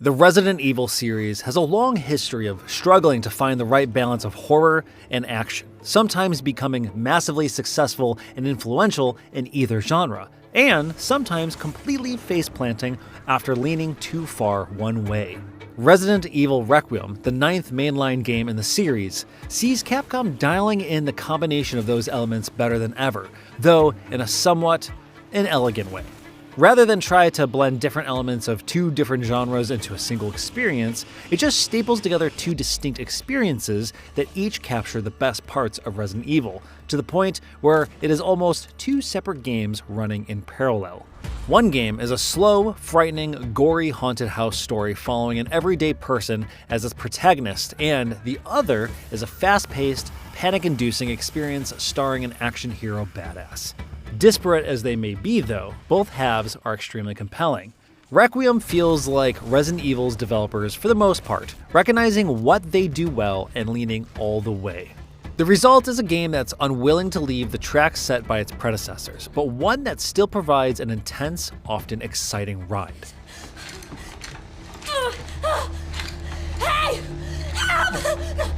The Resident Evil series has a long history of struggling to find the right balance of horror and action, sometimes becoming massively successful and influential in either genre, and sometimes completely face-planting after leaning too far one way. Resident Evil Requiem, the 9th mainline game in the series, sees Capcom dialing in the combination of those elements better than ever, though in a somewhat inelegant way. Rather than try to blend different elements of two different genres into a single experience, it just staples together two distinct experiences that each capture the best parts of Resident Evil, to the point where it is almost two separate games running in parallel. One game is a slow, frightening, gory haunted house story following an everyday person as its protagonist, and the other is a fast-paced, panic-inducing experience starring an action hero badass. Disparate as they may be, though, both halves are extremely compelling. Requiem feels like Resident Evil's developers, for the most part, recognizing what they do well and leaning all the way. The result is a game that's unwilling to leave the track set by its predecessors, but one that still provides an intense, often exciting ride. Hey! Help!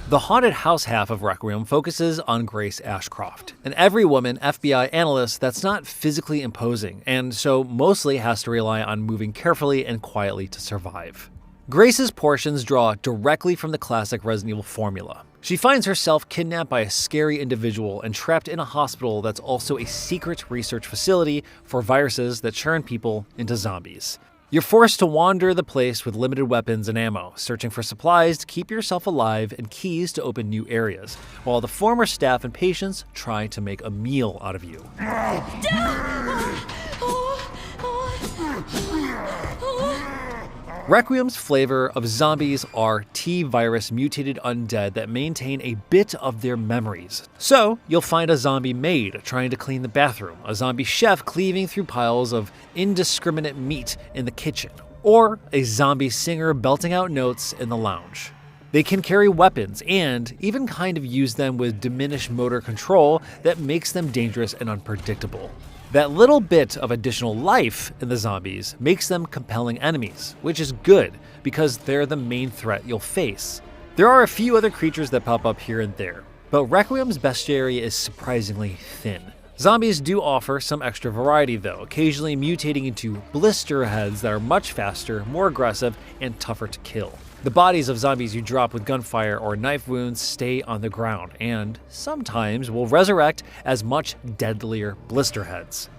The haunted house half of Requiem focuses on Grace Ashcroft, an every-woman FBI analyst that's not physically imposing, and so mostly has to rely on moving carefully and quietly to survive. Grace's portions draw directly from the classic Resident Evil formula. She finds herself kidnapped by a scary individual and trapped in a hospital that's also a secret research facility for viruses that churn people into zombies. You're forced to wander the place with limited weapons and ammo, searching for supplies to keep yourself alive and keys to open new areas, while the former staff and patients try to make a meal out of you. Requiem's flavor of zombies are T-virus mutated undead that maintain a bit of their memories. So, you'll find a zombie maid trying to clean the bathroom, a zombie chef cleaving through piles of indiscriminate meat in the kitchen, or a zombie singer belting out notes in the lounge. They can carry weapons and even kind of use them with diminished motor control that makes them dangerous and unpredictable. That little bit of additional life in the zombies makes them compelling enemies, which is good because they're the main threat you'll face. There are a few other creatures that pop up here and there, but Requiem's bestiary is surprisingly thin. Zombies do offer some extra variety though, occasionally mutating into blister heads that are much faster, more aggressive, and tougher to kill. The bodies of zombies you drop with gunfire or knife wounds stay on the ground, and sometimes will resurrect as much deadlier blister heads.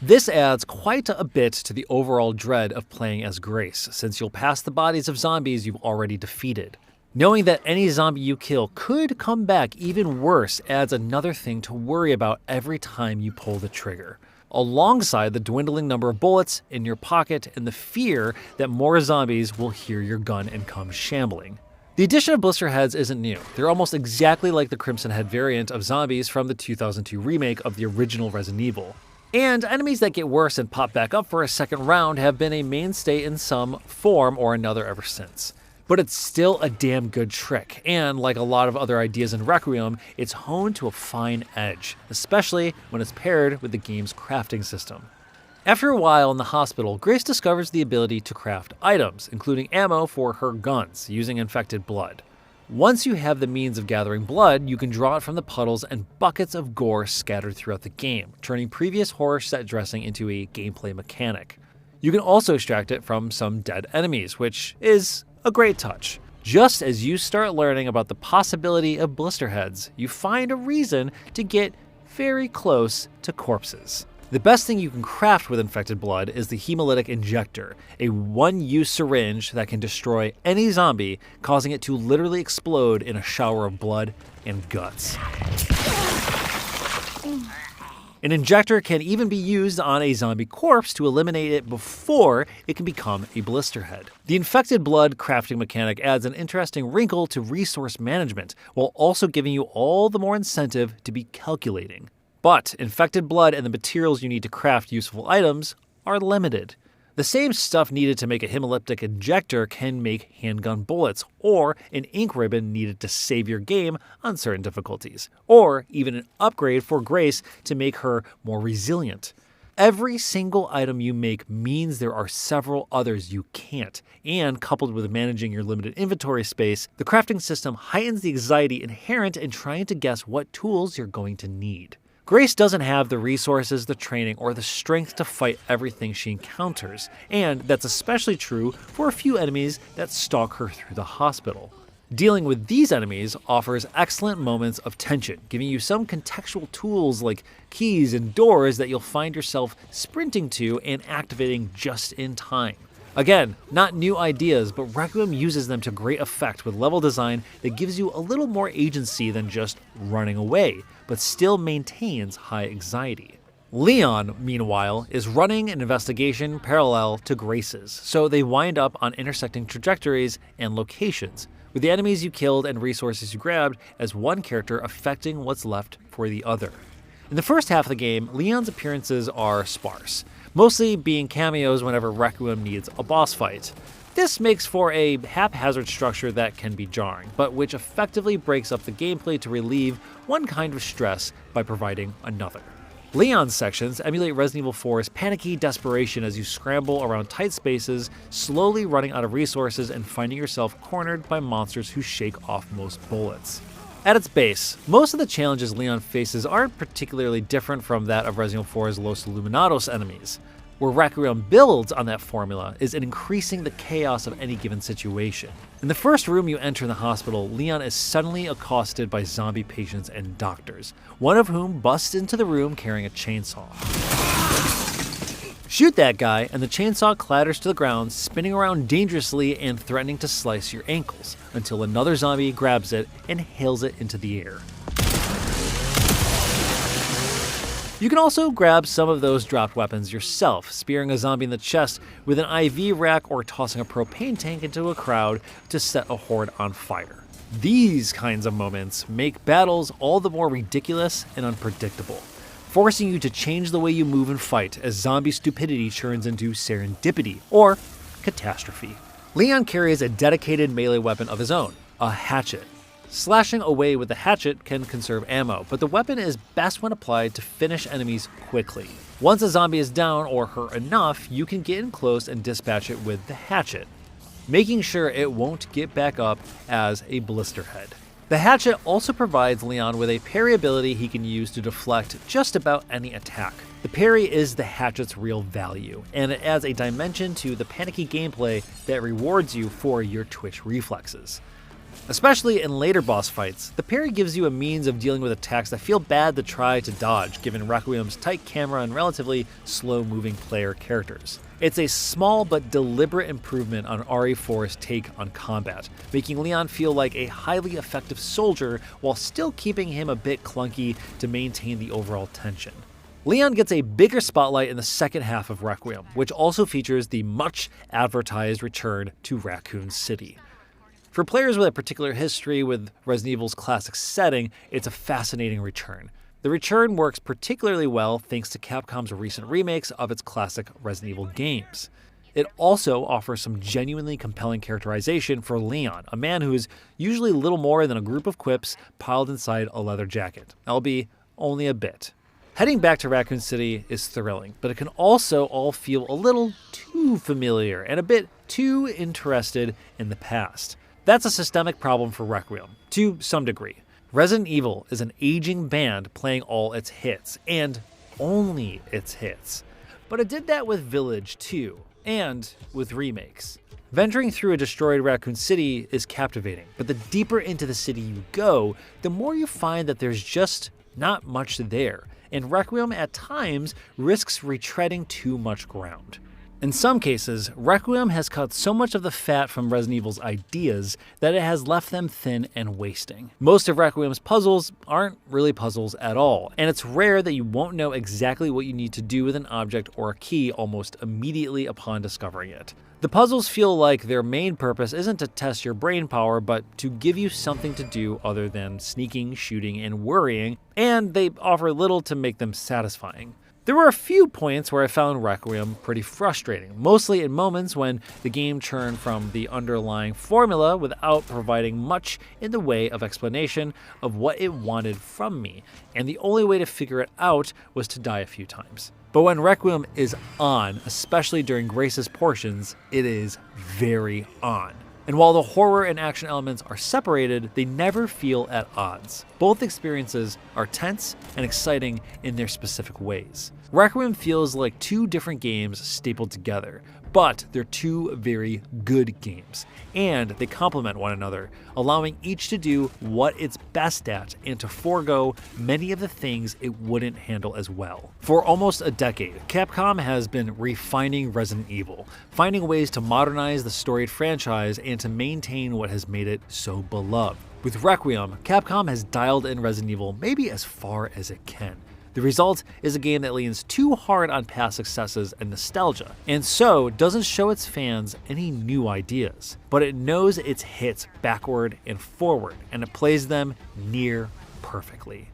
This adds quite a bit to the overall dread of playing as Grace, since you'll pass the bodies of zombies you've already defeated. Knowing that any zombie you kill could come back even worse adds another thing to worry about every time you pull the trigger, alongside the dwindling number of bullets in your pocket and the fear that more zombies will hear your gun and come shambling. The addition of blister heads isn't new. They're almost exactly like the Crimson Head variant of zombies from the 2002 remake of the original Resident Evil. And enemies that get worse and pop back up for a second round have been a mainstay in some form or another ever since. But it's still a damn good trick, and like a lot of other ideas in Requiem, it's honed to a fine edge, especially when it's paired with the game's crafting system. After a while in the hospital, Grace discovers the ability to craft items, including ammo for her guns, using infected blood. Once you have the means of gathering blood, you can draw it from the puddles and buckets of gore scattered throughout the game, turning previous horror set dressing into a gameplay mechanic. You can also extract it from some dead enemies, which is a great touch. Just as you start learning about the possibility of blister heads, you find a reason to get very close to corpses. The best thing you can craft with infected blood is the hemolytic injector, a one-use syringe that can destroy any zombie, causing it to literally explode in a shower of blood and guts. An injector can even be used on a zombie corpse to eliminate it before it can become a blister head. The infected blood crafting mechanic adds an interesting wrinkle to resource management, while also giving you all the more incentive to be calculating. But infected blood and the materials you need to craft useful items are limited. The same stuff needed to make a hemolytic injector can make handgun bullets, or an ink ribbon needed to save your game on certain difficulties, or even an upgrade for Grace to make her more resilient. Every single item you make means there are several others you can't, and coupled with managing your limited inventory space, the crafting system heightens the anxiety inherent in trying to guess what tools you're going to need. Grace doesn't have the resources, the training, or the strength to fight everything she encounters, and that's especially true for a few enemies that stalk her through the hospital. Dealing with these enemies offers excellent moments of tension, giving you some contextual tools like keys and doors that you'll find yourself sprinting to and activating just in time. Again, not new ideas, but Requiem uses them to great effect with level design that gives you a little more agency than just running away, but still maintains high anxiety. Leon, meanwhile, is running an investigation parallel to Grace's, so they wind up on intersecting trajectories and locations, with the enemies you killed and resources you grabbed as one character affecting what's left for the other. In the first half of the game, Leon's appearances are sparse, mostly being cameos whenever Requiem needs a boss fight. This makes for a haphazard structure that can be jarring, but which effectively breaks up the gameplay to relieve one kind of stress by providing another. Leon's sections emulate Resident Evil 4's panicky desperation as you scramble around tight spaces, slowly running out of resources and finding yourself cornered by monsters who shake off most bullets. At its base, most of the challenges Leon faces aren't particularly different from that of Resident Evil 4's Los Illuminados enemies. Where Requiem builds on that formula is in increasing the chaos of any given situation. In the first room you enter in the hospital, Leon is suddenly accosted by zombie patients and doctors, one of whom busts into the room carrying a chainsaw. Shoot that guy, and the chainsaw clatters to the ground, spinning around dangerously and threatening to slice your ankles, until another zombie grabs it and hails it into the air. You can also grab some of those dropped weapons yourself, spearing a zombie in the chest with an IV rack or tossing a propane tank into a crowd to set a horde on fire. These kinds of moments make battles all the more ridiculous and unpredictable, forcing you to change the way you move and fight as zombie stupidity turns into serendipity or catastrophe. Leon carries a dedicated melee weapon of his own, a hatchet. Slashing away with the hatchet can conserve ammo, but the weapon is best when applied to finish enemies quickly. Once a zombie is down or hurt enough, you can get in close and dispatch it with the hatchet, making sure it won't get back up as a blister head. The hatchet also provides Leon with a parry ability he can use to deflect just about any attack. The parry is the hatchet's real value, and it adds a dimension to the panicky gameplay that rewards you for your twitch reflexes. Especially in later boss fights, the parry gives you a means of dealing with attacks that feel bad to try to dodge, given Requiem's tight camera and relatively slow-moving player characters. It's a small but deliberate improvement on RE4's take on combat, making Leon feel like a highly effective soldier while still keeping him a bit clunky to maintain the overall tension. Leon gets a bigger spotlight in the second half of Requiem, which also features the much-advertised return to Raccoon City. For players with a particular history with Resident Evil's classic setting, it's a fascinating return. The return works particularly well thanks to Capcom's recent remakes of its classic Resident Evil games. It also offers some genuinely compelling characterization for Leon, a man who is usually little more than a group of quips piled inside a leather jacket, albeit only a bit. Heading back to Raccoon City is thrilling, but it can also all feel a little too familiar and a bit too interested in the past. That's a systemic problem for Requiem, to some degree. Resident Evil is an aging band playing all its hits, and only its hits. But it did that with Village too, and with remakes. Venturing through a destroyed Raccoon City is captivating, but the deeper into the city you go, the more you find that there's just not much there, and Requiem at times risks retreading too much ground. In some cases, Requiem has cut so much of the fat from Resident Evil's ideas that it has left them thin and wasting. Most of Requiem's puzzles aren't really puzzles at all, and it's rare that you won't know exactly what you need to do with an object or a key almost immediately upon discovering it. The puzzles feel like their main purpose isn't to test your brain power, but to give you something to do other than sneaking, shooting, and worrying, and they offer little to make them satisfying. There were a few points where I found Requiem pretty frustrating, mostly in moments when the game churned from the underlying formula without providing much in the way of explanation of what it wanted from me, and the only way to figure it out was to die a few times. But when Requiem is on, especially during Grace's portions, it is very on. And while the horror and action elements are separated, they never feel at odds. Both experiences are tense and exciting in their specific ways. Requiem feels like two different games stapled together, but they're two very good games, and they complement one another, allowing each to do what it's best at and to forego many of the things it wouldn't handle as well. For almost a decade, Capcom has been refining Resident Evil, finding ways to modernize the storied franchise and to maintain what has made it so beloved. With Requiem, Capcom has dialed in Resident Evil maybe as far as it can. The result is a game that leans too hard on past successes and nostalgia, and so doesn't show its fans any new ideas, but it knows its hits backward and forward, and it plays them near perfectly.